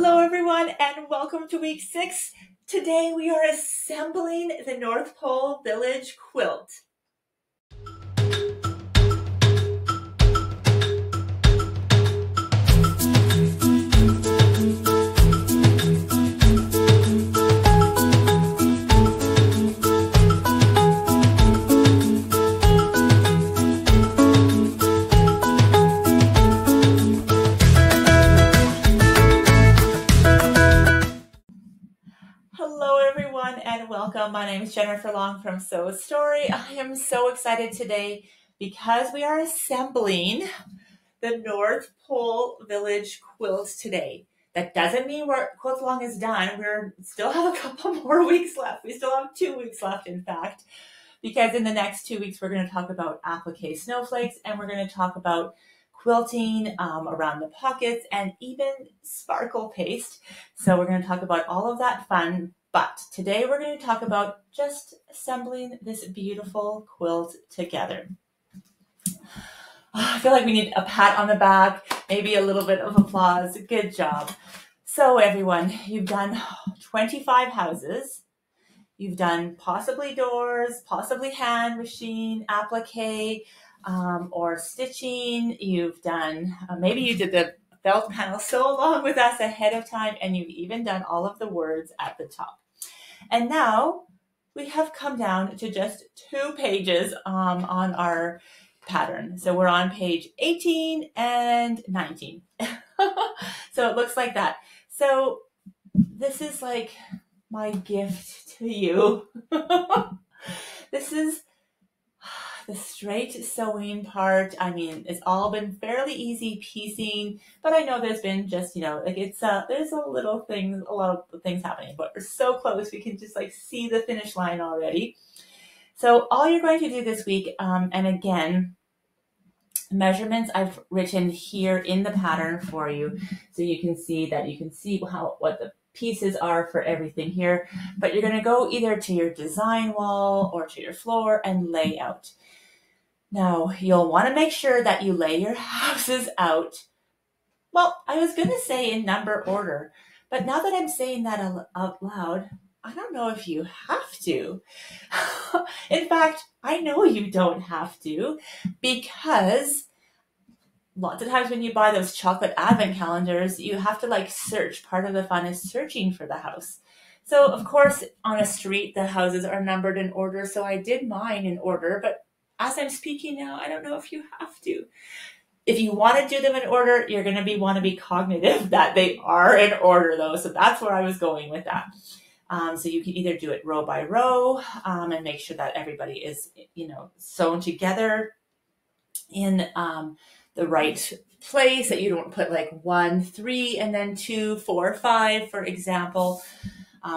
Hello everyone and welcome to week 6. Today we are assembling the North Pole Village quilt. Hello everyone and welcome. My name is Jennifer Long from Sew Story. I am so excited today because we are assembling the North Pole Village quilt today. That doesn't mean quilt along is done. We still have a couple more weeks left. We still have 2 weeks left, in fact, because in the next 2 weeks we're going to talk about applique snowflakes and we're going to talk about quilting around the pockets and even sparkle paste. So we're going to talk about all of that fun, but today we're going to talk about just assembling this beautiful quilt together. I feel like we need a pat on the back, maybe a little bit of applause. Good job. So everyone, you've done 25 houses. You've done possibly doors, possibly hand machine, applique, or stitching. You've done, maybe you did the felt panel sew along with us ahead of time, and you've even done all of the words at the top. And now we have come down to just 2 pages on our pattern. So we're on page 18 and 19. So it looks like that. So this is like my gift to you. This is the straight sewing part. I mean, it's all been fairly easy piecing, but I know there's been just, like there's a lot of things happening, but we're so close. We can just like see the finish line already. So all you're going to do this week, and again, measurements I've written here in the pattern for you, so you can see what the pieces are for everything here, but you're going to go either to your design wall or to your floor and lay out. Now, you'll want to make sure that you lay your houses out. Well, I was going to say in number order, but now that I'm saying that out loud, I don't know if you have to. In fact, I know you don't have to, because lots of times when you buy those chocolate advent calendars, you have to search. Part of the fun is searching for the house. So of course, on a street, the houses are numbered in order. So I did mine in order, but as I'm speaking now, I don't know if you have to. If you want to do them in order, you're going to want to be cognitive that they are in order though. So that's where I was going with that. So you can either do it row by row and make sure that everybody is, sewn together in the right place, that you don't put 1, 3, and then 2, 4, 5, for example.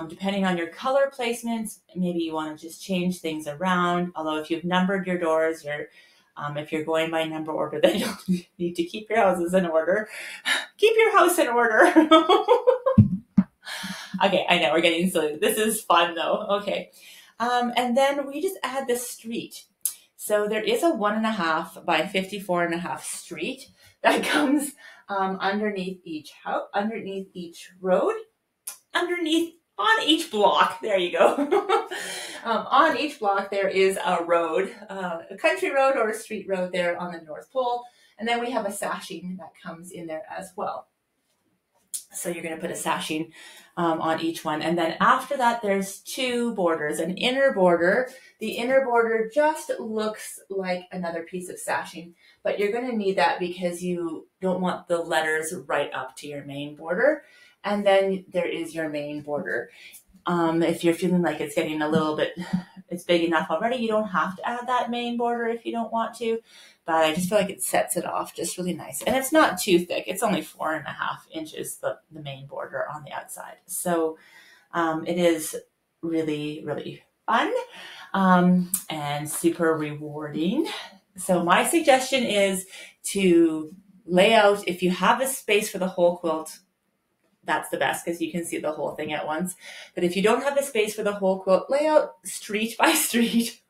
Depending on your color placements, maybe you want to just change things around. Although if you've numbered your doors, if you're going by number order, then you'll need to keep your houses in order. Keep your house in order. Okay, I know we're getting silly. This is fun though. Okay. And then we just add the street. So there is a 1.5 by 54.5 street that comes underneath each house, underneath each road, on each block. There you go. On each block there is a road, a country road or a street road there on the North Pole, and then we have a sashing that comes in there as well. So you're going to put a sashing on each one. And then after that, there's 2 borders, an inner border. The inner border just looks like another piece of sashing, but you're going to need that because you don't want the letters right up to your main border. And then there is your main border. If you're feeling like it's getting a little bit, it's big enough already, you don't have to add that main border if you don't want to. But I just feel like it sets it off just really nice. And it's not too thick. It's only 4.5 inches, the main border on the outside. So it is really, really fun and super rewarding. So my suggestion is to lay out, if you have a space for the whole quilt, that's the best because you can see the whole thing at once. But if you don't have the space for the whole quilt, lay out street by street.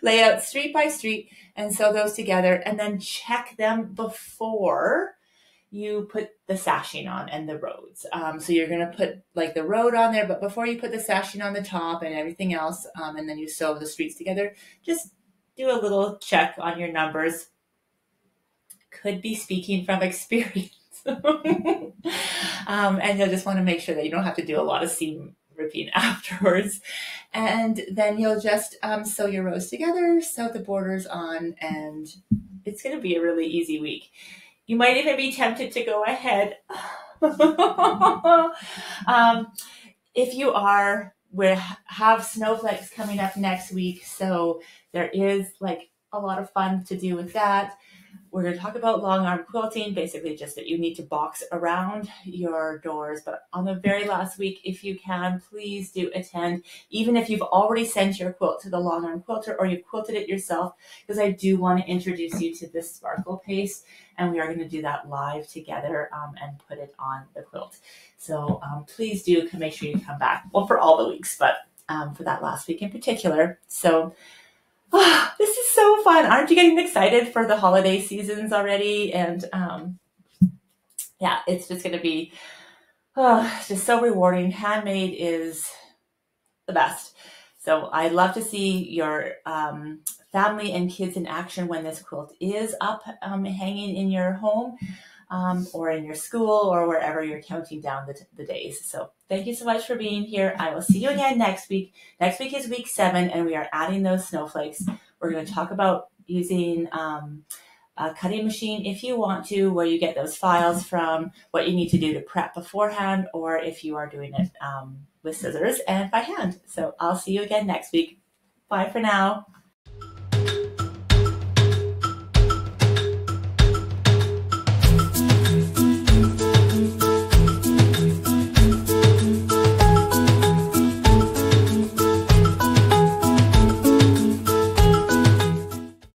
Lay out street by street and sew those together, and then check them before you put the sashing on and the roads. So you're going to put like the road on there, but before you put the sashing on the top and everything else, and then you sew the streets together, just do a little check on your numbers. Could be speaking from experience. And you'll just want to make sure that you don't have to do a lot of seam ripping afterwards. And then you'll just sew your rows together, sew the borders on, and it's going to be a really easy week. You might even be tempted to go ahead. If you are, we have snowflakes coming up next week, so there is like a lot of fun to do with that. We're going to talk about long arm quilting, basically just that you need to box around your doors. But on the very last week, if you can, please do attend, even if you've already sent your quilt to the long arm quilter or you've quilted it yourself, because I do want to introduce you to this sparkle paste, and we are going to do that live together and put it on the quilt. So please do make sure you come back. Well, for all the weeks, but for that last week in particular. So this is so fun. Aren't you getting excited for the holiday seasons already? And yeah, it's just going to be just so rewarding. Handmade is the best. So I'd love to see your family and kids in action when this quilt is up hanging in your home or in your school or wherever you're counting down the days. So thank you so much for being here. I will see you again next week. Next week is week 7, and we are adding those snowflakes. We're going to talk about using a cutting machine if you want to, where you get those files from, what you need to do to prep beforehand, or if you are doing it with scissors and by hand. So I'll see you again next week. Bye for now.